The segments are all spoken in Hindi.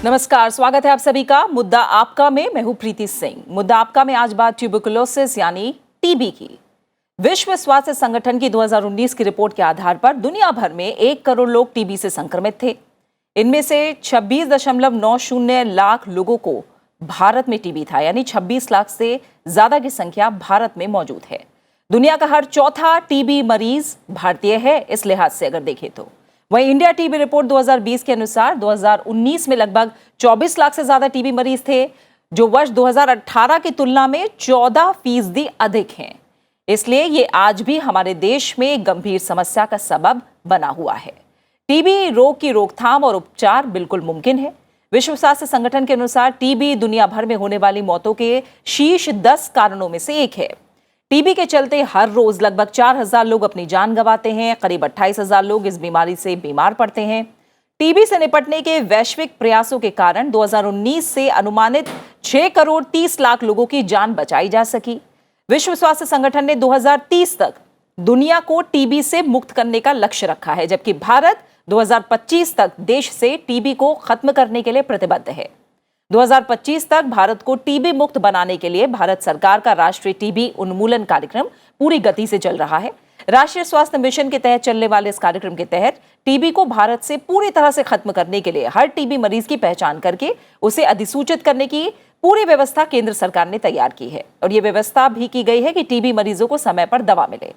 नमस्कार, स्वागत है आप सभी का मुद्दा आपका में। मैं हूं प्रीति सिंह। मुद्दा आपका में आज बात ट्यूबरकुलोसिस यानी टीबी की। विश्व स्वास्थ्य संगठन की 2019 की रिपोर्ट के आधार पर दुनिया भर में 1 करोड़ लोग टीबी से संक्रमित थे। इनमें से 26.90 लाख लोगों को भारत में टीबी था, यानी 26 लाख से ज्यादा की संख्या भारत में मौजूद है। दुनिया का हर चौथा टीबी मरीज भारतीय है। इस लिहाज से अगर देखें तो वहीं इंडिया टीबी रिपोर्ट 2020 के अनुसार 2019 में लगभग 24 लाख से ज्यादा टीबी मरीज थे, जो वर्ष 2018 की तुलना में 14% अधिक हैं। इसलिए ये आज भी हमारे देश में गंभीर समस्या का सबब बना हुआ है। टीबी रोग की रोकथाम और उपचार बिल्कुल मुमकिन है। विश्व स्वास्थ्य संगठन के अनुसार टीबी दुनिया भर में होने वाली मौतों के शीर्ष 10 कारणों में से एक है। टीबी के चलते हर रोज लगभग 4,000 लोग अपनी जान गंवाते हैं। करीब 28,000 लोग इस बीमारी से बीमार पड़ते हैं। टीबी से निपटने के वैश्विक प्रयासों के कारण 2019 से अनुमानित 6 करोड़ 30 लाख लोगों की जान बचाई जा सकी। विश्व स्वास्थ्य संगठन ने 2030 तक दुनिया को टीबी से मुक्त करने का लक्ष्य रखा है, जबकि भारत 2025 तक देश से टीबी को खत्म करने के लिए प्रतिबद्ध है। 2025 तक भारत को टीबी मुक्त बनाने के लिए भारत सरकार का राष्ट्रीय टीबी उन्मूलन कार्यक्रम पूरी गति से चल रहा है। राष्ट्रीय स्वास्थ्य मिशन के तहत चलने वाले इस कार्यक्रम के तहत टीबी को भारत से पूरी तरह से खत्म करने के लिए हर टीबी मरीज की पहचान करके उसे अधिसूचित करने की पूरी व्यवस्था केंद्र सरकार ने तैयार की है, और ये व्यवस्था भी की गई है कि टीबी मरीजों को समय पर दवा मिले।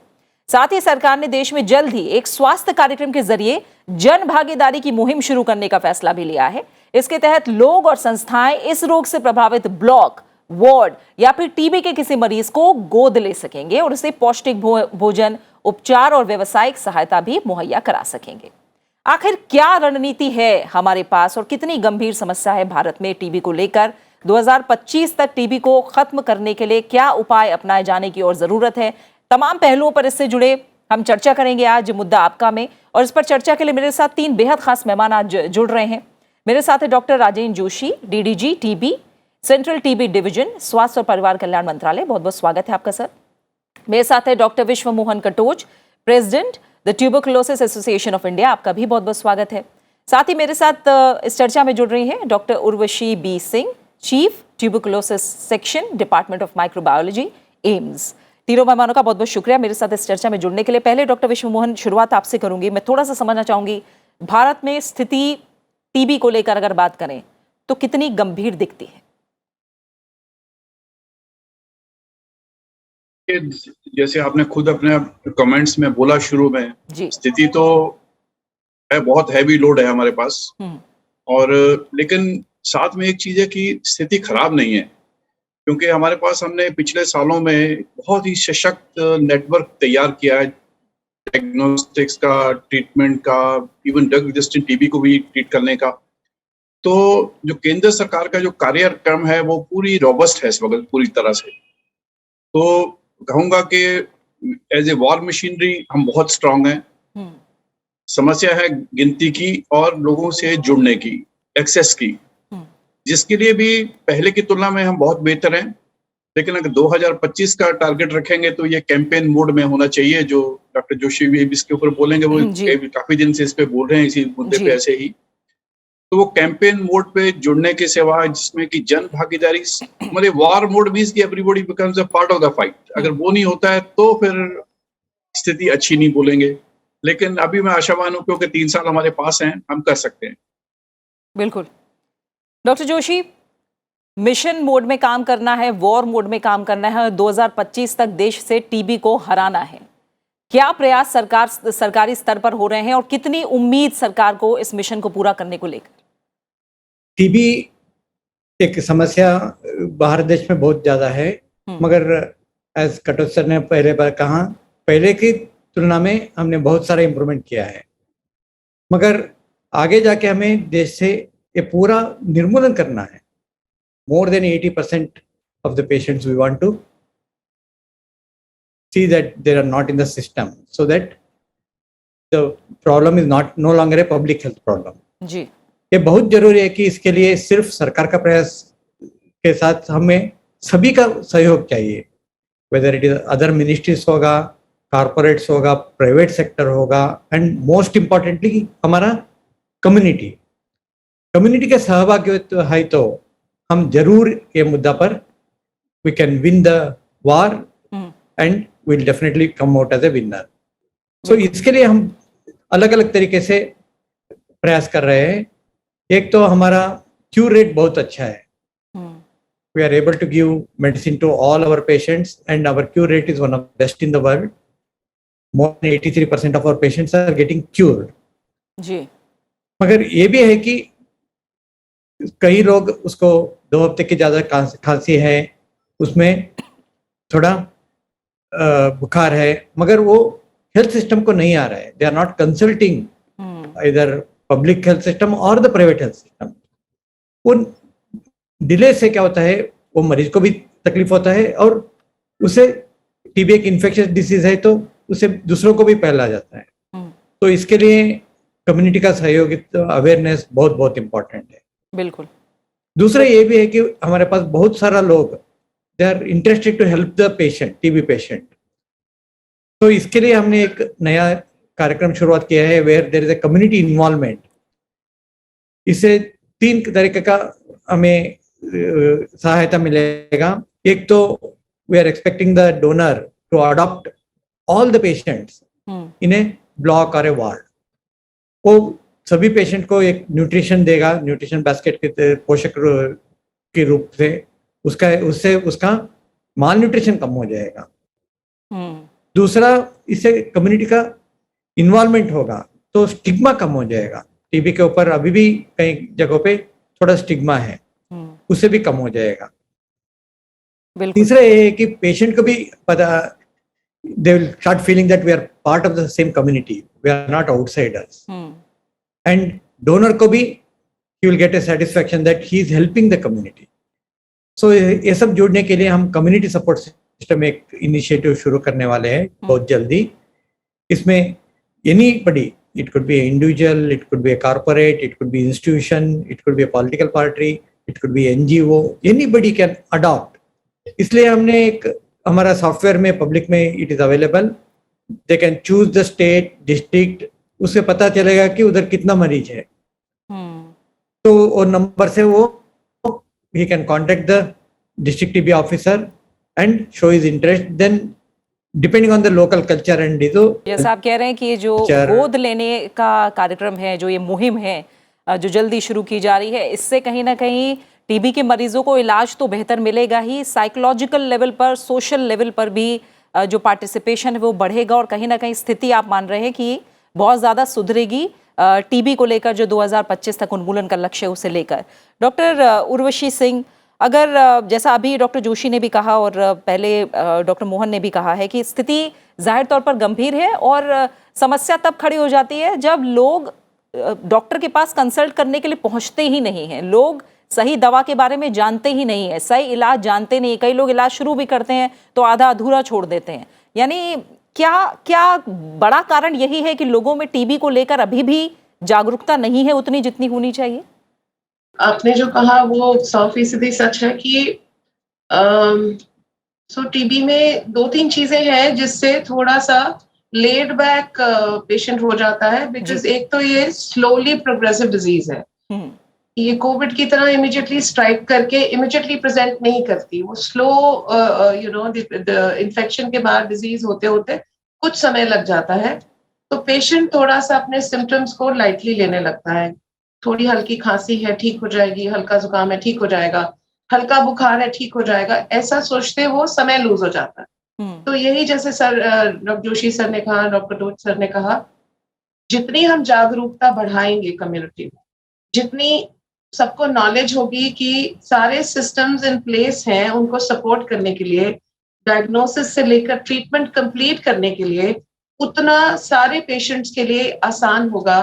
साथ ही सरकार ने देश में जल्द ही एक स्वास्थ्य कार्यक्रम के जरिए जन भागीदारी की मुहिम शुरू करने का फैसला भी लिया है। इसके तहत लोग और संस्थाएं इस रोग से प्रभावित ब्लॉक, वार्ड या फिर टीबी के किसी मरीज को गोद ले सकेंगे और उसे पौष्टिक भोजन, उपचार और व्यावसायिक सहायता भी मुहैया करा सकेंगे। आखिर क्या रणनीति है हमारे पास और कितनी गंभीर समस्या है भारत में टीबी को लेकर? 2025 तक टीबी को खत्म करने के लिए क्या उपाय अपनाए जाने की और जरूरत है? तमाम पहलुओं पर इससे जुड़े हम चर्चा करेंगे आज मुद्दा आपका में, और इस पर चर्चा के लिए मेरे साथ 3 बेहद खास मेहमान आज जुड़ रहे हैं। मेरे साथ है doctor Rajendra Joshi, DDG TB, central TB division, स्वास्थ्य और परिवार कल्याण मंत्रालय। बहुत बहुत स्वागत है आपका सर। मेरे साथ है डॉक्टर विश्व Mohan Katoch, president the tuberculosis association of India. आपका भी बहुत बहुत स्वागत है। साथ ही मेरे साथ इस चर्चा में जुड़ रही हैं doctor Urvashi B Singh, chief tuberculosis section, department of microbiology, AIIMS. तीनों मेहमानों का बहुत बहुत शुक्रिया मेरे साथ इस चर्चा में जुड़ने के लिए। पहले डॉक्टर विश्व मोहन, शुरुआत आपसे करूंगी। मैं थोड़ा सा समझना चाहूंगी, भारत में स्थिति टीबी को लेकर अगर बात करें तो कितनी गंभीर दिखती है? जैसे आपने खुद अपने कमेंट्स में बोला शुरू में, स्थिति तो है, बहुत हैवी लोड है हमारे पास। और लेकिन साथ में एक चीज है कि स्थिति खराब नहीं है, क्योंकि हमारे पास हमने पिछले सालों में बहुत ही सशक्त नेटवर्क तैयार किया है, डायग्नोस्टिक्स का, ट्रीटमेंट का, इवन ड्रग रेजिस्टेंट टीबी को भी ट्रीट करने का। तो जो केंद्र सरकार का जो कार्यक्रम है वो पूरी रोबस्ट है इस वक्त, पूरी तरह से। तो कहूंगा कि एज ए वॉर मशीनरी हम बहुत स्ट्रांग हैं। समस्या है गिनती की और लोगों से जुड़ने की, एक्सेस की, जिसके लिए भी पहले की तुलना में हम बहुत बेहतर हैं। लेकिन अगर 2025 का टारगेट रखेंगे तो ये कैंपेन मोड में होना चाहिए, जो डॉक्टर जोशी भी इसके ऊपर बोलेंगे। वो काफी दिन से इस पे बोल रहे हैं, इसी मुद्दे पे ऐसे ही। तो वो कैंपेन मोड पे जुड़ने के सिवा, जिसमें कि जन भागीदारी, मतलब वॉर मोड मींस कि everybody becomes a part of the fight, अगर वो नहीं होता है तो फिर स्थिति अच्छी नहीं बोलेंगे। लेकिन अभी मैं आशावान हूं, क्योंकि 3 साल हमारे पास हैं, हम कर सकते हैं। बिल्कुल। डॉक्टर जोशी, मिशन मोड में काम करना है, वॉर मोड में काम करना है, 2025 तक देश से टीबी को हराना है। क्या प्रयास सरकारी स्तर पर हो रहे हैं और कितनी उम्मीद सरकार को इस मिशन को पूरा करने को लेकर? टीबी एक समस्या भारत देश में बहुत ज्यादा है, मगर एज कटोच सर ने पहले बार कहा, पहले की तुलना में हमने बहुत सारा इम्प्रूवमेंट किया है, मगर आगे जाके हमें देश से ये पूरा निर्मूलन करना है। More than 80% of the patients we want to see that they are not in the system, so that the problem is no longer a public health problem. जी, ये बहुत जरूरी है कि इसके लिए सिर्फ सरकार का प्रयास के साथ हमें सभी का सहयोग चाहिए, whether it is other ministries होगा, corporates होगा, private sector होगा, and most importantly हमारा community। कम्युनिटी के सहभागित्व है तो हम जरूर ये मुद्दा पर we can win the war and will definitely come out as a winner. So इसके लिए हम अलग अलग तरीके से प्रयास कर रहे हैं। एक तो हमारा क्यूर रेट बहुत अच्छा है। We are able to give medicine to all our patients and our cure rate is one of the best in the world. More than 83% of our patients are getting cured. जी। मगर ये भी है कि कई लोग उसको 2 हफ्ते की ज्यादा खांसी है, उसमें थोड़ा बुखार है, मगर वो हेल्थ सिस्टम को नहीं आ रहा है। दे आर नॉट कंसल्टिंग इधर पब्लिक हेल्थ सिस्टम और द प्राइवेट हेल्थ सिस्टम। उन डिले से क्या होता है, वो मरीज को भी तकलीफ होता है और उसे टीबी एक इन्फेक्शियस डिसीज है तो उसे दूसरों को भी फैला जाता है। तो इसके लिए कम्युनिटी का सहयोग, अवेयरनेस बहुत बहुत इंपॉर्टेंट है। बिल्कुल। दूसरा ये भी है कि हमारे पास बहुत सारा लोग they are interested to help the patient, TB patient. तो इसके लिए हमने एक नया कार्यक्रम शुरुआत किया है where there is a community involvement. इससे 3 तरीके का हमें सहायता मिलेगा। एक तो we are expecting the donor to adopt all the patients in a block और ए वार्ड। वो सभी पेशेंट को एक न्यूट्रिशन देगा, न्यूट्रिशन बास्केट के पोषक के रूप से, उससे उसका माल न्यूट्रिशन कम हो जाएगा। दूसरा, इससे कम्युनिटी का इन्वॉल्वमेंट होगा तो स्टिग्मा कम हो जाएगा। टीबी के ऊपर अभी भी कई जगहों पे थोड़ा स्टिग्मा है, उससे भी कम हो जाएगा। तीसरा ये है कि पेशेंट को भी पता, they will start feeling that we are part of the same community, we are not outsiders. And donor को भी he will get a satisfaction that he is helping the community. So ये सब जोड़ने के लिए हम कम्युनिटी सपोर्ट सिस्टम एक इनिशिएटिव शुरू करने वाले हैं बहुत जल्दी। इसमें anybody, it could be an individual, it could be a corporate, it could be institution, it could be a political party, it could be NGO, anybody can adopt. इसलिए हमने एक हमारा सॉफ्टवेयर में पब्लिक में it is available, they can choose the state, district, उससे पता चलेगा कि उधर कितना मरीज है। तो वो नंबर से वो he can contact the district TB officer and show his interest, then depending on the local culture and जैसा आप कह रहे हैं कि ये जो गोद लेने का कार्यक्रम है, जो ये मुहिम है जो जल्दी शुरू की जा रही है, इससे कहीं ना कहीं टीबी के मरीजों को इलाज तो बेहतर मिलेगा ही, साइकोलॉजिकल लेवल पर, सोशल लेवल पर भी जो पार्टिसिपेशन है वो बढ़ेगा और कहीं ना कहीं स्थिति आप मान रहे हैं कि बहुत ज़्यादा सुधरेगी टीबी को लेकर, जो 2025 तक उन्मूलन का लक्ष्य है उसे लेकर। डॉक्टर उर्वशी सिंह, अगर जैसा अभी डॉक्टर जोशी ने भी कहा और पहले डॉक्टर मोहन ने भी कहा है कि स्थिति जाहिर तौर पर गंभीर है और समस्या तब खड़ी हो जाती है जब लोग डॉक्टर के पास कंसल्ट करने के लिए पहुंचते ही नहीं हैं, लोग सही दवा के बारे में जानते ही नहीं है, सही इलाज जानते नहीं। कई लोग इलाज शुरू भी करते हैं तो आधा अधूरा छोड़ देते हैं। यानी क्या बड़ा कारण यही है कि लोगों में टीबी को लेकर अभी भी जागरूकता नहीं है उतनी जितनी होनी चाहिए? आपने जो कहा वो 100% सच है कि टीबी में 2-3 चीजें हैं जिससे थोड़ा सा लेड बैक पेशेंट हो जाता है। बिकॉज एक तो ये स्लोली प्रोग्रेसिव डिजीज है, ये कोविड की तरह इमीडिएटली स्ट्राइक करके इमीडिएटली प्रेजेंट नहीं करती, वो स्लो इन्फेक्शन के बाद डिजीज होते होते कुछ समय लग जाता है। तो पेशेंट थोड़ा सा अपने सिम्टम्स को लाइटली लेने लगता है। थोड़ी हल्की खांसी है, ठीक हो जाएगी, हल्का जुकाम है, ठीक हो जाएगा, हल्का बुखार है, ठीक हो जाएगा, ऐसा सोचते वो समय लूज हो जाता है। तो यही जैसे सर डॉक्टर जोशी सर ने कहा, डॉक्टर डोट सर ने कहा, जितनी हम जागरूकता बढ़ाएंगे कम्युनिटी में, जितनी सबको नॉलेज होगी कि सारे सिस्टम्स इन प्लेस हैं उनको सपोर्ट करने के लिए, डायग्नोसिस से लेकर ट्रीटमेंट कंप्लीट करने के लिए, उतना सारे पेशेंट्स के लिए आसान होगा।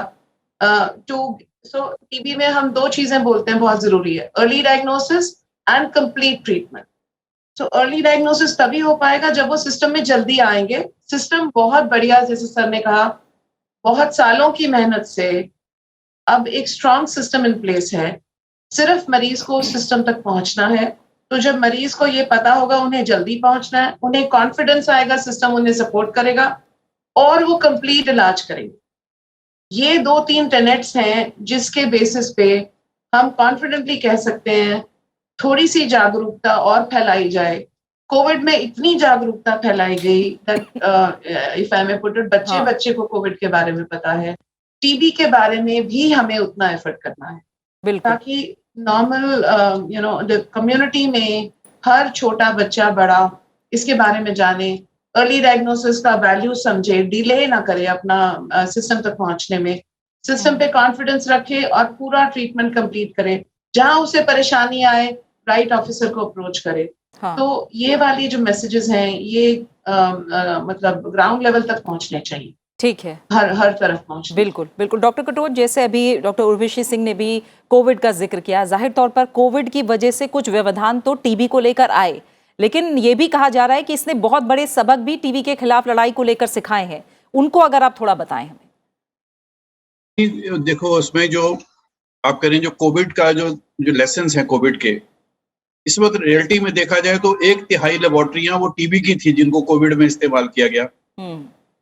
टीबी में हम 2 चीजें बोलते हैं बहुत जरूरी है, early diagnosis and complete treatment. Early diagnosis तभी हो पाएगा जब वो सिस्टम में जल्दी आएंगे। सिस्टम बहुत बढ़िया, जैसे सर ने कहा, बहुत सालों की मेहनत से अब एक स्ट्रॉन्ग सिस्टम इन प्लेस है, सिर्फ मरीज को उस सिस्टम तक पहुंचना है। तो जब मरीज को ये पता होगा उन्हें जल्दी पहुंचना है, उन्हें कॉन्फिडेंस आएगा, सिस्टम उन्हें सपोर्ट करेगा और वो कंप्लीट इलाज करेंगे। ये 2-3 टेनेट्स हैं जिसके बेसिस पे हम कॉन्फिडेंटली कह सकते हैं थोड़ी सी जागरूकता और फैलाई जाए। कोविड में इतनी जागरूकता फैलाई गई that if I may put it, बच्चे हाँ। बच्चे को कोविड के बारे में पता है, टीबी के बारे में भी हमें उतना एफर्ट करना है बिल्कुल ताकि नॉर्मल द कम्युनिटी में हर छोटा बच्चा बड़ा इसके बारे में जाने, अर्ली डायग्नोसिस का वैल्यू समझे, डिले ना करे अपना सिस्टम तक पहुंचने में, सिस्टम पे कॉन्फिडेंस रखे और पूरा ट्रीटमेंट कंप्लीट करे। जहां उसे परेशानी आए राइट ऑफिसर को अप्रोच करे। हाँ। तो ये वाली जो मैसेजेस हैं ये मतलब ग्राउंड लेवल तक पहुंचने चाहिए, ठीक है, हर तरफ पहुंचने। बिल्कुल बिल्कुल। डॉक्टर कटोच, जैसे अभी डॉक्टर उर्वशी सिंह ने भी कोविड का जिक्र किया, जाहिर तौर पर कोविड की वजह से कुछ व्यवधान तो टीबी को लेकर आए, लेकिन ये भी कहा जा रहा है कि इसने बहुत बड़े सबक भी टीबी के खिलाफ लड़ाई को लेकर सिखाए हैं, उनको अगर आप थोड़ा बताएं हमें। देखो, उसमें जो आप करें, जो कोविड का जो लेसन है कोविड के, इस वक्त रियलिटी में देखा जाए तो 1/3 लेबोरेटरियां वो टीबी की थी जिनको कोविड में इस्तेमाल किया गया।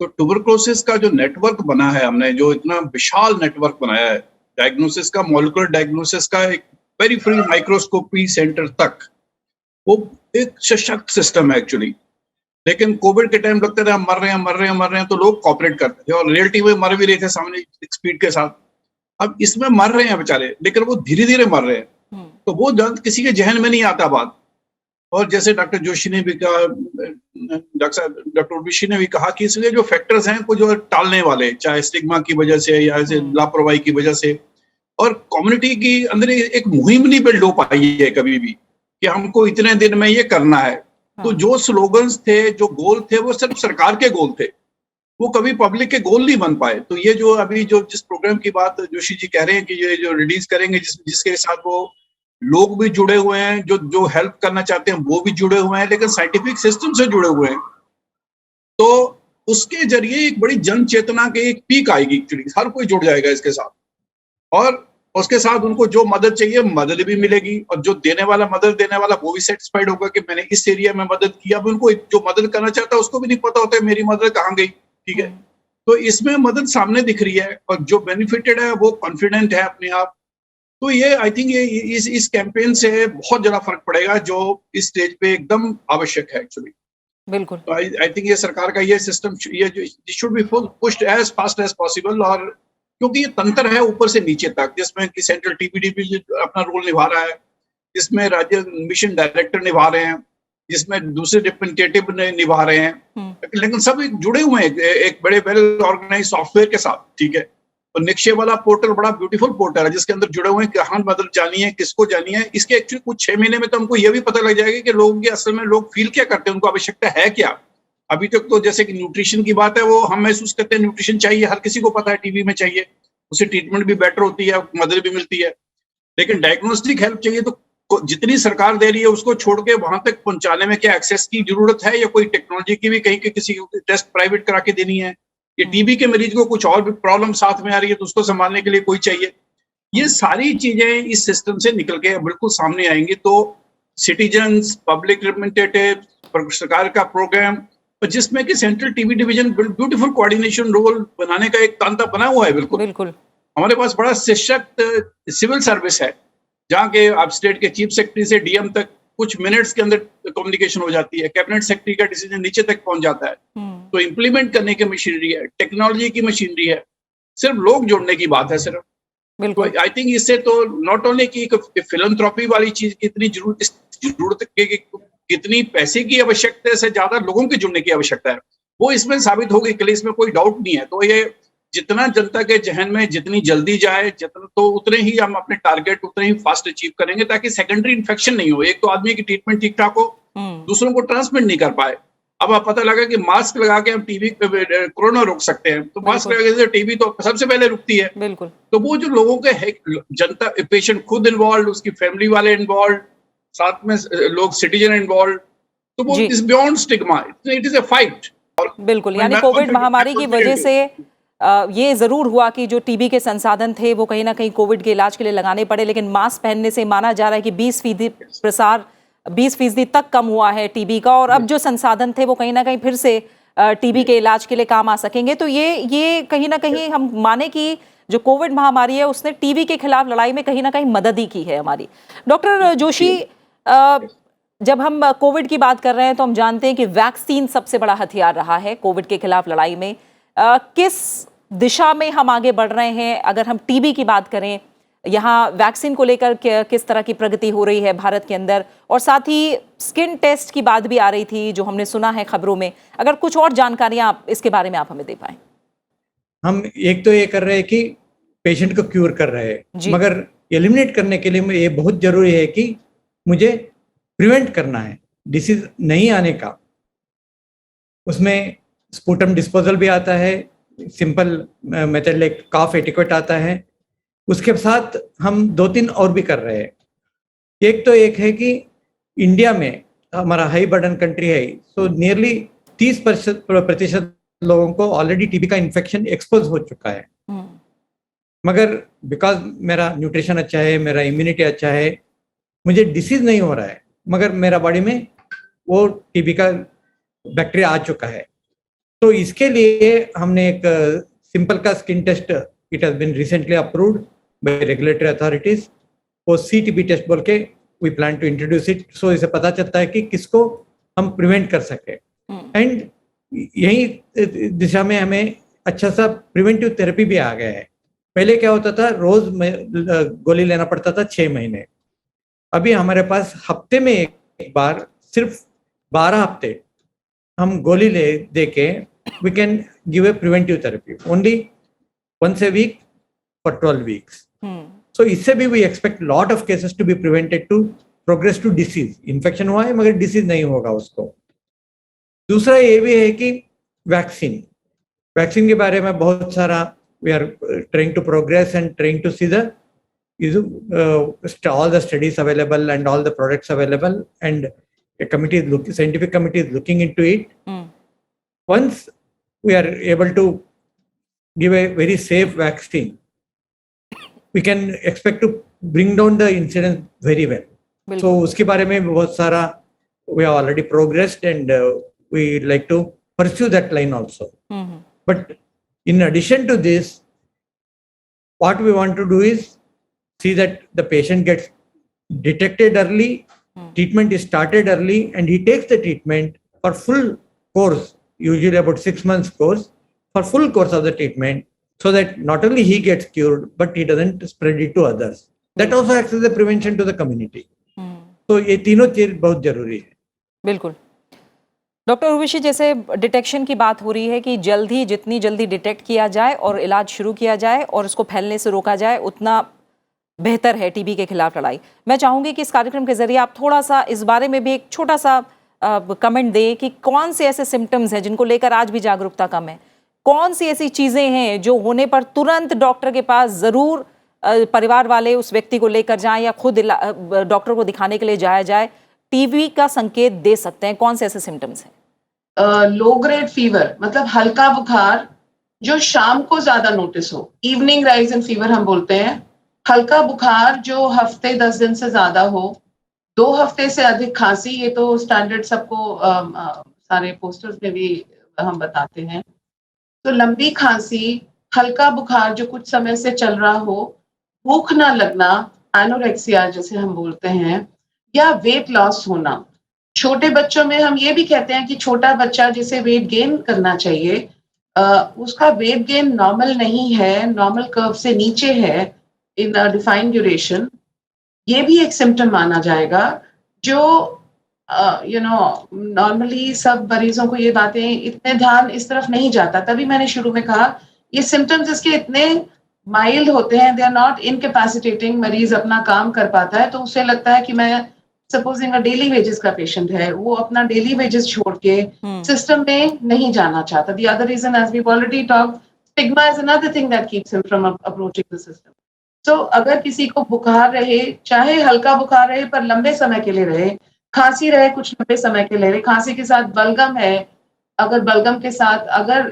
तो ट्यूबरकुलोसिस का जो नेटवर्क बना है, हमने जो इतना विशाल नेटवर्क बनाया है डायग्नोसिस का, मॉलिक्यूलर डायग्नोसिस का, एक वेरी फ्री माइक्रोस्कोपी सेंटर तक, वो एक सशक्त सिस्टम है एक्चुअली। लेकिन कोविड के टाइम लगता था हम मर रहे हैं, तो लोग कॉपरेट करते थे और रियलिटी में मर भी रहे थे सामने स्पीड के साथ। अब इसमें मर रहे हैं बेचारे, लेकिन वो धीरे धीरे मर रहे हैं, तो वो किसी के जहन में नहीं आता बात। और जैसे डॉक्टर जोशी ने भी कहा, डॉक्टर उर्वशी ने भी कहा कि इसलिए जो फैक्टर्स हैं कुछ और टालने वाले, चाहे स्टिग्मा की वजह से या ऐसे लापरवाही की वजह से, और कम्युनिटी की अंदर एक मुहिम नहीं बिल्ड हो पाई है कभी भी कि हमको इतने दिन में ये करना है। तो जो स्लोगन्स थे, जो गोल थे, वो सिर्फ सरकार के गोल थे, वो कभी पब्लिक के गोल नहीं बन पाए। तो ये जो अभी जो जिस प्रोग्राम की बात जोशी जी कह रहे हैं कि ये जो रिलीज करेंगे, जिसके साथ वो लोग भी जुड़े हुए हैं, जो हेल्प करना चाहते हैं वो भी जुड़े हुए हैं, लेकिन साइंटिफिक सिस्टम से जुड़े हुए हैं, तो उसके जरिए एक बड़ी जन चेतना के एक पीक आएगी एक्चुअली, हर कोई जुड़ जाएगा इसके साथ, और उसके साथ उनको जो मदद चाहिए मदद भी मिलेगी, और जो मदद देने वाला वो भी सेटिस्फाइड होगा कि मैंने इस एरिया में मदद किया। अब उनको जो मदद करना चाहता है उसको भी नहीं पता होता है मेरी मदद कहाँ गई, ठीक है। तो इसमें मदद सामने दिख रही है, और जो बेनिफिटेड है वो कॉन्फिडेंट है अपने आप। तो ये आई थिंक ये इस कैंपेन से बहुत ज्यादा फर्क पड़ेगा, जो इस स्टेज पे एकदम आवश्यक है एक्चुअली। बिल्कुल। तो आई थिंक ये सरकार का ये सिस्टम, ये should be pushed as fast as possible, और क्योंकि ये तंत्र है ऊपर से नीचे तक, जिसमें कि सेंट्रल टीबीडी भी अपना रोल निभा रहा है, जिसमें राज्य मिशन डायरेक्टर निभा रहे हैं, जिसमें दूसरे रिप्रेजेंटेटिव निभा रहे हैं, लेकिन सब जुड़े हुए हैं एक बड़े वेल ऑर्गेनाइज सॉफ्टवेयर के साथ, ठीक है। और निक्षय वाला पोर्टल बड़ा ब्यूटीफुल पोर्टल है, जिसके अंदर जुड़े हुए हैं कहाँ मदद जानी है, किसको जानी है। इसके एक्चुअली कुछ 6 महीने में तो हमको ये भी पता लग जाएगा कि लोगों की असल में लोग फील क्या करते हैं, उनको आवश्यकता है क्या। अभी तक तो जैसे कि न्यूट्रिशन की बात है, वो हम महसूस करते हैं न्यूट्रिशन चाहिए, हर किसी को पता है टीबी में चाहिए, उससे ट्रीटमेंट भी बेटर होती है, मदद भी मिलती है, लेकिन डायग्नोस्टिक हेल्प चाहिए तो जितनी सरकार दे रही है उसको छोड़ के वहां तक पहुंचाने में क्या एक्सेस की जरूरत है, या कोई टेक्नोलॉजी की भी कहीं के किसी टेस्ट प्राइवेट करा के देनी है, ये टीबी के मरीज को कुछ और भी प्रॉब्लम साथ में आ रही है तो उसको संभालने के लिए कोई चाहिए। ये सारी चीजें इस सिस्टम से निकल के बिल्कुल सामने आएंगी, तो सिटीजन्स, पब्लिक रिप्रेजेंटेटिव, सरकार का प्रोग्राम, जिसमें कि central TB division beautiful coordination role बनाने का एक तांता बना हुआ है। बिल्कुल हमारे पास बड़ा सशक्त सिविल सर्विस है, जहाँ के आप स्टेट के चीफ सेक्रेटरी से डीएम तक कुछ मिनट्स के अंदर कम्युनिकेशन हो जाती है, कैबिनेट सेक्रेटरी का डिसीजन नीचे तक पहुंच जाता है। तो इम्प्लीमेंट करने की मशीनरी है, टेक्नोलॉजी की मशीनरी है, सिर्फ लोग जोड़ने की बात है सिर्फ। बिल्कुल आई थिंक इससे तो नॉट ओनली की फिलंथ्रॉपी वाली चीज कितनी जरूरत कितनी पैसे की आवश्यकता से ज्यादा लोगों के जुड़ने की आवश्यकता है, वो इसमें साबित होगी, इसमें कोई डाउट नहीं है। तो ये जितना जनता के जहन में जितनी जल्दी जाए, जितना तो उतने ही हम अपने टारगेट उतने ही फास्ट अचीव करेंगे, ताकि सेकेंडरी इन्फेक्शन नहीं हो। एक तो आदमी की ट्रीटमेंट ठीक ठाक हो, दूसरों को ट्रांसमिट नहीं कर पाए। अब आप पता लगा कि मास्क लगा के हम टीबी कोरोना रोक सकते हैं, तो मास्क लगा के टीबी तो सबसे पहले रुकती है। बिल्कुल। तो वो जो लोगों के जनता, पेशेंट खुद इन्वॉल्व, उसकी फैमिली वाले इन्वॉल्व, साथ में लोग सिटीजन इन्वॉल्व, तो वो is beyond stigma, it is a fight. बिल्कुल, यानी कोविड महामारी की वजह से ये जरूर हुआ कि जो टीबी के संसाधन थे वो कहीं ना कहीं कोविड के इलाज के लिए लगाने पड़े, लेकिन मास्क पहनने से माना जा रहा है कि 20% प्रसार 20% तक कम हुआ है टीबी का, और अब जो संसाधन थे वो कहीं ना कहीं फिर से टीबी के इलाज के लिए काम आ सकेंगे। तो ये कहीं ना कहीं हम माने कि जो कोविड महामारी है उसने टीबी के खिलाफ लड़ाई में कहीं ना कहीं मदद ही की है हमारी। डॉक्टर जोशी, जब हम कोविड की बात कर रहे हैं तो हम जानते हैं कि वैक्सीन सबसे बड़ा हथियार रहा है कोविड के खिलाफ लड़ाई में। किस दिशा में हम आगे बढ़ रहे हैं? अगर हम टीबी की बात करें, यहाँ वैक्सीन को लेकर किस तरह की प्रगति हो रही है भारत के अंदर, और साथ ही स्किन टेस्ट की बात भी आ रही थी जो हमने सुना है खबरों में। अगर कुछ और जानकारियां इसके बारे में आप हमें दे पाएं। हम एक तो ये कर रहे हैं कि पेशेंट को क्यूर कर रहे हैं, मगर एलिमिनेट करने के लिए ये बहुत जरूरी है कि मुझे प्रिवेंट करना है डिसीज नहीं आने का। उसमें स्पूटम डिस्पोजल भी आता है, सिंपल मेथड लाइक कॉफ एटिक्वेट आता है। उसके साथ हम 2-3 और भी कर रहे हैं। एक है कि इंडिया में हमारा हाई बर्डन कंट्री है, सो नियरली 30% लोगों को ऑलरेडी टीबी का इन्फेक्शन एक्सपोज हो चुका है। मगर बिकॉज मेरा न्यूट्रिशन अच्छा है, मेरा इम्यूनिटी अच्छा है, मुझे डिसीज नहीं हो रहा है, मगर मेरा बॉडी में वो टीबी का बैक्टीरिया आ चुका है। तो इसके लिए हमने एक सिंपल का skin test, it has been recently approved by regulatory authorities. वो CTB टेस्ट बोल के we plan to introduce it. So इसे पता चलता है कि किसको हम प्रिवेंट कर सके। एंड यही दिशा में हमें अच्छा सा प्रिवेंटिव थेरेपी भी आ गया है। पहले क्या होता था, रोज गोली लेना पड़ता था 6 महीने। अभी हमारे पास हफ्ते में एक बार, सिर्फ 12 हफ्ते हम गोली दे के we can give a preventive therapy only once a week for 12 weeks. So इससे भी we expect lot of cases to be prevented to progress to disease. Infection हुआ है मगर डिसीज नहीं होगा उसको। दूसरा ये भी है कि वैक्सीन के बारे में बहुत सारा we are trying to progress and trying to see the all the studies available and all the products available, and a scientific committee is looking into it. Once we are able to give a very safe vaccine, we can expect to bring down the incidence very well. So उसके बारे में बहुत सारा we have already progressed, and we like to pursue that line also. But in addition to this, what we want to do is see that the patient gets detected early, treatment is started early, and he takes the treatment for full course, usually about 6 months course, for full course of the treatment, so that not only he gets cured, but he doesn't spread it to others. That also acts as a prevention to the community. तो ये तीनों चीज बहुत जरूरी है। बिल्कुल। डॉक्टर उर्वशी, जैसे डिटेक्शन की बात हो रही है कि जितनी जल्दी डिटेक्ट किया जाए और इलाज शुरू किया जाए और उसको फैलने से रोका जाए, उतना बेहतर है टीबी के खिलाफ लड़ाई। मैं चाहूंगी कि इस कार्यक्रम के जरिए आप थोड़ा सा इस बारे में भी एक छोटा सा कमेंट दें कि कौन से ऐसे सिम्टम्स हैं जिनको लेकर आज भी जागरूकता कम है, कौन सी ऐसी चीजें हैं जो होने पर तुरंत डॉक्टर के पास जरूर परिवार वाले उस व्यक्ति को लेकर जाएं या खुद डॉक्टर को दिखाने के लिए जाया जाए, टीबी का संकेत दे सकते हैं? कौन से ऐसे सिम्टम्स हैं? लो ग्रेड फीवर, मतलब हल्का बुखार जो शाम को ज्यादा नोटिस हो, इवनिंग राइज इन फीवर हम बोलते हैं। हल्का बुखार जो हफ्ते 10 दिन से ज्यादा हो, 2 हफ्ते से अधिक खांसी, ये तो स्टैंडर्ड सबको सारे पोस्टर्स में भी हम बताते हैं। तो लंबी खांसी, हल्का बुखार जो कुछ समय से चल रहा हो, भूख ना लगना, एनोरेक्सिया जैसे हम बोलते हैं, या वेट लॉस होना। छोटे बच्चों में हम ये भी कहते हैं कि छोटा बच्चा जिसे वेट गेन करना चाहिए, उसका वेट गेन नॉर्मल नहीं है, नॉर्मल कर्व से नीचे है इन अ डिफाइंड ड्यूरेशन। ये भी एक सिम्टम माना जाएगा जो नॉर्मली सब मरीजों को ये बातें इतने ध्यान इस तरफ नहीं जाता। तभी मैंने शुरू में कहा ये सिम्टम्स इसके इतने माइल्ड होते हैं, दे आर नॉट इनकैपेसिटेटिंग, मरीज अपना काम कर पाता है। तो उसे लगता है कि मैं सपोजिंग डेली वेजेस का पेशेंट है, वो अपना डेली वेजेस छोड़ के सिस्टम में नहीं जाना चाहता। The other reason, as we already talk, stigma is another thing that keeps him from approaching the system. तो अगर किसी को बुखार रहे, चाहे हल्का बुखार रहे पर लंबे समय के लिए रहे, खांसी रहे कुछ लंबे समय के लिए रहे, खांसी के साथ बलगम है, अगर बलगम के साथ अगर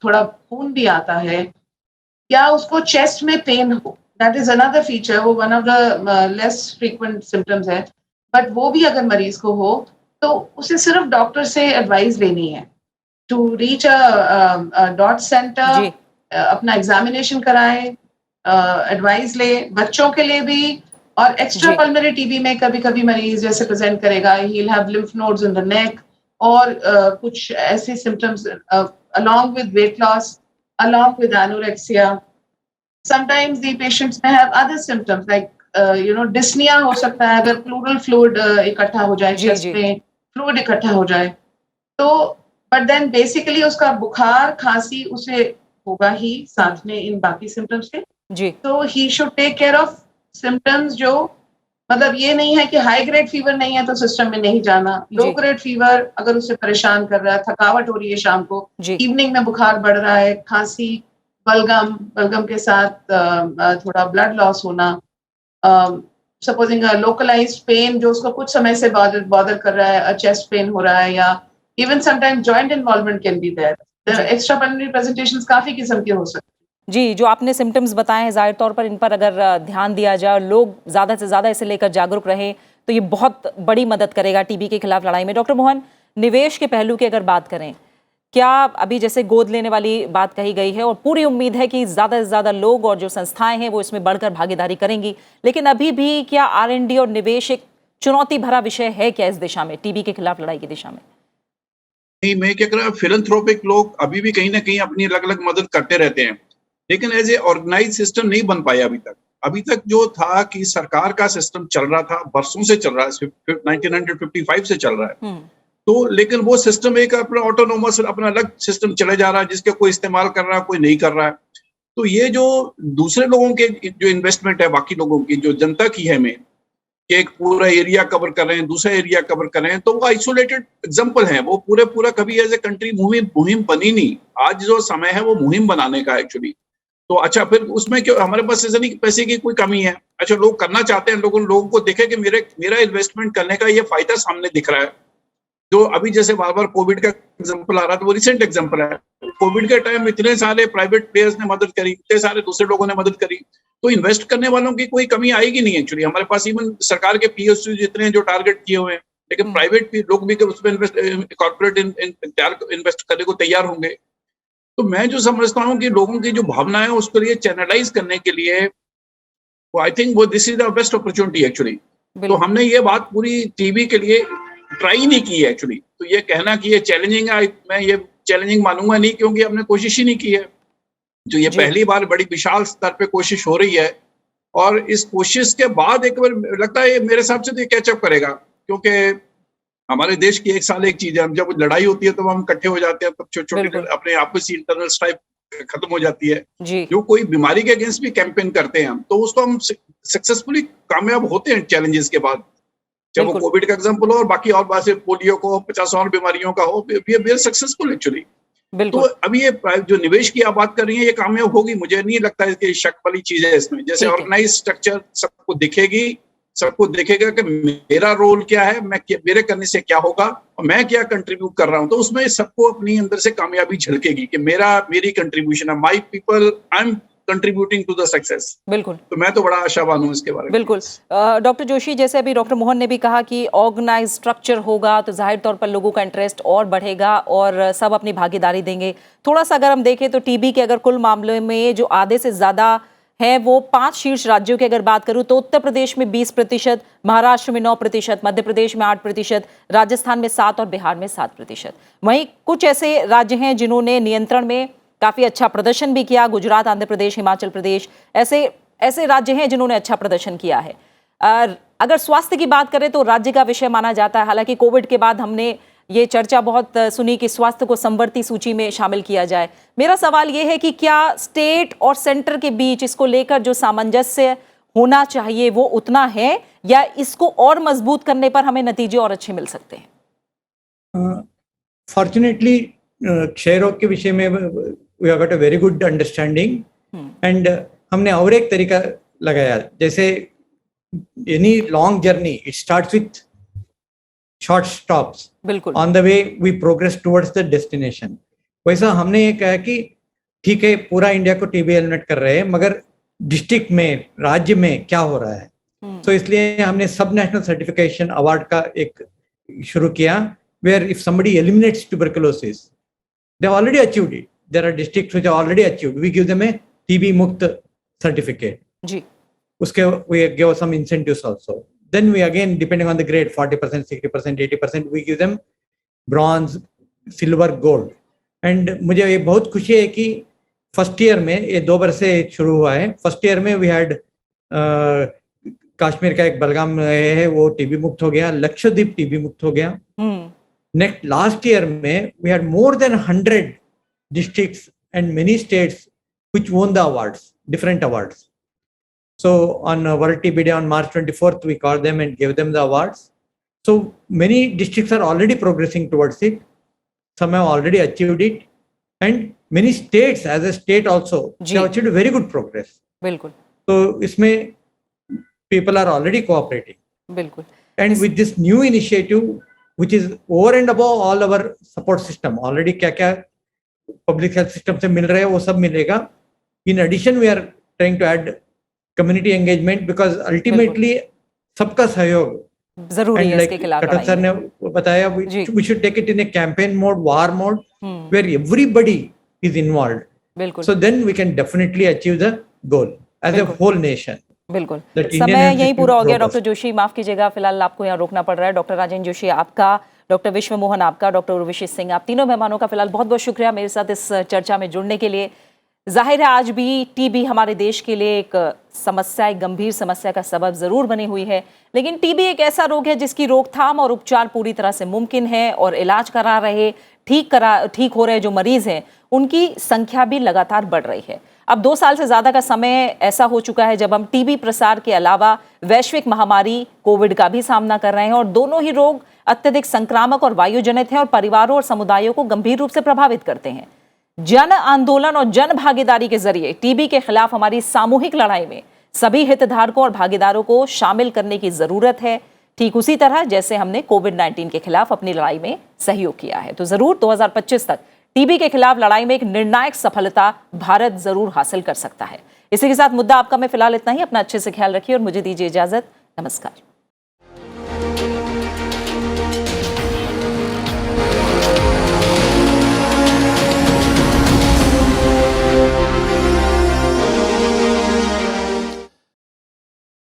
थोड़ा खून भी आता है, या उसको चेस्ट में पेन हो, दैट इज अनदर फीचर, वो one of the less frequent symptoms है, बट वो भी अगर मरीज को हो तो उसे सिर्फ डॉक्टर से एडवाइस लेनी है to reach a DOT centre अपना एग्जामिनेशन कराए, एडवाइस ले, बच्चों के लिए भी। और एक्स्ट्रा पल्मोनरी टीबी में कभी कभी मरीज जैसे प्रेजेंट करेगा, he will have lymph nodes in the neck, और कुछ ऐसे symptoms along with weight loss, along with anorexia. Sometimes the patients may have other symptoms like dyspnea हो सकता है, अगर pleural fluid इकट्ठा हो जाए चेस्ट में, फ्लूइड इकट्ठा हो जाए तो, बट देन बेसिकली उसका बुखार खांसी उसे होगा ही साथ में इन बाकी सिम्टम्स के जी। तो he should take care of symptoms, जो मतलब ये नहीं है कि हाई ग्रेड फीवर नहीं है तो सिस्टम में नहीं जाना, लो ग्रेड फीवर अगर उसे परेशान कर रहा है, थकावट हो रही है शाम को, इवनिंग में बुखार बढ़ रहा है, खांसी, बलगम के साथ थोड़ा ब्लड लॉस होना, सपोजिंग लोकलाइज्ड पेन जो उसको कुछ समय से बॉदर कर रहा है, चेस्ट पेन हो रहा है, या even sometimes joint involvement can be there. Extra pulmonary presentations काफी किस्म के हो सकते हैं। जी, जो आपने सिम्टम्स बताए हैं जाहिर तौर पर इन पर अगर ध्यान दिया जाए और लोग ज़्यादा से ज़्यादा इसे लेकर जागरूक रहें तो ये बहुत बड़ी मदद करेगा टीबी के खिलाफ लड़ाई में। डॉक्टर मोहन, निवेश के पहलू की अगर बात करें, क्या अभी जैसे गोद लेने वाली बात कही गई है और पूरी उम्मीद है कि ज़्यादा से ज़्यादा लोग और जो संस्थाएं हैं वो इसमें बढ़कर भागीदारी करेंगी, लेकिन अभी भी क्या R&D और निवेश एक चुनौती भरा विषय है क्या इस दिशा में, टीबी के खिलाफ लड़ाई की दिशा में? नहीं, मैं क्या कर रहा हूँ, फिलैंथ्रोपिक लोग अभी भी कहीं ना कहीं अपनी अलग अलग मदद करते रहते हैं, लेकिन एज ए ऑर्गेनाइज सिस्टम नहीं बन पाया अभी तक जो था कि सरकार का सिस्टम चल रहा था, बरसों से चल रहा है, 1955 से चल रहा है, तो लेकिन वो सिस्टम एक अपना ऑटोनोमस अपना अलग सिस्टम चले जा रहा है जिसका कोई इस्तेमाल कर रहा है, कोई नहीं कर रहा है। तो ये जो दूसरे लोगों के जो इन्वेस्टमेंट है, बाकी लोगों की जो जनता की है, में एक पूरा एरिया कवर कर रहे हैं, दूसरा एरिया कवर कर रहे हैं, तो वो आइसोलेटेड एग्जाम्पल है, वो पूरा कभी एज ए कंट्री मुहिम बनी नहीं। आज जो समय है वो मुहिम बनाने का एक्चुअली। तो अच्छा, फिर उसमें क्यों हमारे पास ऐसा नहीं पैसे की कोई कमी है, अच्छा लोग करना चाहते हैं, लोगों को देखे कि मेरा इन्वेस्टमेंट करने का ये फायदा सामने दिख रहा है। जो अभी जैसे बार बार कोविड का एग्जांपल आ रहा था, वो रिसेंट एग्जांपल है। कोविड के टाइम इतने सारे प्राइवेट प्लेयर्स ने मदद करी, इतने सारे दूसरे लोगों ने मदद करी, तो इन्वेस्ट करने वालों की कोई कमी आएगी नहीं एक्चुअली। हमारे पास इवन सरकार के PSU जितने जो टारगेट किए हुए हैं, लेकिन प्राइवेट भी लोग भी उसमें कॉर्पोरेट इन्वेस्ट करने को तैयार होंगे। तो मैं जो समझता हूँ कि लोगों की जो भावना है उसके लिए चैनलाइज करने के लिए, आई थिंक वो this is the best opportunity actually. तो हमने ये बात पूरी टीबी के लिए ट्राई नहीं की है एक्चुअली। तो ये कहना कि ये चैलेंजिंग है, मैं ये चैलेंजिंग मानूंगा नहीं, क्योंकि हमने कोशिश ही नहीं की है। जो ये पहली बार बड़ी विशाल स्तर पे कोशिश हो रही है, और इस कोशिश के बाद एक बार लगता है मेरे हिसाब से तो ये कैचअप करेगा, क्योंकि हमारे देश की एक साल एक चीज है, जब लड़ाई होती है तो हम इकट्ठे हो जाते हैं, तब छोटे अपने आपसी इंटरनल स्ट्राइक खत्म हो जाती है। जो कोई बीमारी के अगेंस्ट भी कैंपेन करते हैं हम, तो उसको हम सक्सेसफुली कामयाब होते हैं चैलेंजेस के बाद, चाहे वो कोविड का एग्जांपल हो और बाकी और बात से पोलियो को 50 और बीमारियों का हो, वी आर सक्सेसफुल एक्चुअली। तो अभी ये जो निवेश की आप बात कर रही है, ये कामयाब होगी, मुझे नहीं लगता है कि शक वाली चीज है इसमें। जैसे ऑर्गेनाइज स्ट्रक्चर सबको देखेगा कि मेरा रोल क्या है, मेरे करने से क्या होगा और मैं क्या कंट्रीब्यूट कर रहा हूं, तो उसमें सबको अपनी अंदर से कामयाबी झलकेगी कि मेरी कंट्रीब्यूशन है, my people, I am contributing to the success. बिल्कुल, तो मैं तो बड़ा आशावान हूं इसके बारे में। बिल्कुल। डॉक्टर जोशी, जैसे अभी डॉक्टर मोहन ने भी कहा कि ऑर्गेनाइज स्ट्रक्चर होगा तो जाहिर तौर पर लोगों का इंटरेस्ट और बढ़ेगा और सब अपनी भागीदारी देंगे। थोड़ा सा अगर हम देखें तो टीबी के अगर कुल मामले में जो आधे से ज्यादा है वो 5 शीर्ष राज्यों की अगर बात करूं तो उत्तर प्रदेश में 20%, महाराष्ट्र में 9%, मध्य प्रदेश में 8%, राजस्थान में 7% और बिहार में 7%। वहीं कुछ ऐसे राज्य हैं जिन्होंने नियंत्रण में काफी अच्छा प्रदर्शन भी किया, गुजरात, आंध्र प्रदेश, हिमाचल प्रदेश, ऐसे राज्य हैं जिन्होंने अच्छा प्रदर्शन किया है। अगर स्वास्थ्य की बात करें तो राज्य का विषय माना जाता है, हालांकि कोविड के बाद हमने ये चर्चा बहुत सुनी कि स्वास्थ्य को संवर्ती सूची में शामिल किया जाए। मेरा सवाल ये है कि क्या स्टेट और सेंटर के बीच इसको लेकर जो सामंजस्य होना चाहिए वो उतना है, या इसको और मजबूत करने पर हमें नतीजे और अच्छे मिल सकते हैं? फॉर्चुनेटली क्षय रोग के विषय में we have got a very good understanding, and हमने और एक तरीका लगाया, जैसे any long journey it starts with short stops, बिल्कुल, on the way we progress towards the destination. वैसा हमने ये कहा कि ठीक है, पूरा इंडिया को टीबी एलिमिनेट कर रहे हैं, मगर डिस्ट्रिक्ट में, राज्य में क्या हो रहा है, तो इसलिए हमने सब नेशनल सर्टिफिकेशन अवार्ड का एक शुरू किया, where if somebody eliminates tuberculosis, they have already achieved it, there are districts which are already achieved. We give them a TB Mukt certificate. जी. Uske we give some incentives also. Then we again, depending on the grade, 40%, 60%, 80%, we give them bronze, silver, gold. And मुझे ये बहुत खुशी है कि फर्स्ट ईयर में, ये 2 वर्ष से शुरू हुआ है, फर्स्ट ईयर में वी हैड कश्मीर का एक बलगाम है वो टीबी मुक्त हो गया, लक्षद्वीप टीबी मुक्त हो गया. नेक्स्ट लास्ट ईयर में we had more than 100 districts and many states which won the awards, different awards. So on World TB Day on March 24th, we called them and gave them the awards. So many districts are already progressing towards it. Some have already achieved it. And many states, as a state also, they have achieved very good progress. बिल्कुल. So इसमें people are already cooperating. बिल्कुल. And with this new initiative, which is over and above all our support system, already क्या-क्या public health system से मिल रहा है वो सब मिलेगा. In addition, we are trying to add community engagement because ultimately सबका सहयोग जरूरी है इसके खिलाफ. कटक सर ने बताया, we should take it in a campaign mode, war mode, where everybody is involved. बिल्कुल. So then we can definitely achieve the goal as a whole nation. बिल्कुल. समय यही पूरा हो गया. डॉक्टर जोशी, माफ कीजिएगा, फिलहाल आपको यहाँ रोकना पड़ रहा है. डॉक्टर राजेंद्र जोशी आपका, डॉक्टर विश्व मोहन आपका, डॉक्टर उर्वशी सिंह, आप तीनों मेहमानों का फिलहाल बहुत बहुत शुक्रिया मेरे साथ इस चर्चा में जुड़ने के लिए. जाहिर है आज भी टीबी हमारे देश के लिए एक समस्या, एक गंभीर समस्या का सबब जरूर बनी हुई है, लेकिन टीबी एक ऐसा रोग है जिसकी रोकथाम और उपचार पूरी तरह से मुमकिन है और इलाज करा रहे, ठीक हो रहे जो मरीज हैं उनकी संख्या भी लगातार बढ़ रही है. अब 2 साल से ज्यादा का समय ऐसा हो चुका है जब हम टीबी प्रसार के अलावा वैश्विक महामारी कोविड का भी सामना कर रहे हैं और दोनों ही रोग अत्यधिक संक्रामक और वायुजनित हैं और परिवारों और समुदायों को गंभीर रूप से प्रभावित करते हैं. जन आंदोलन और जन भागीदारी के जरिए टीबी के खिलाफ हमारी सामूहिक लड़ाई में सभी हितधारकों और भागीदारों को शामिल करने की जरूरत है, ठीक उसी तरह जैसे हमने कोविड-19 के खिलाफ अपनी लड़ाई में सहयोग किया है. तो जरूर 2025 तक टीबी के खिलाफ लड़ाई में एक निर्णायक सफलता भारत जरूर हासिल कर सकता है. इसी के साथ मुद्दा आपका में फिलहाल इतना ही. अपना अच्छे से ख्याल रखिए और मुझे दीजिए इजाजत. नमस्कार.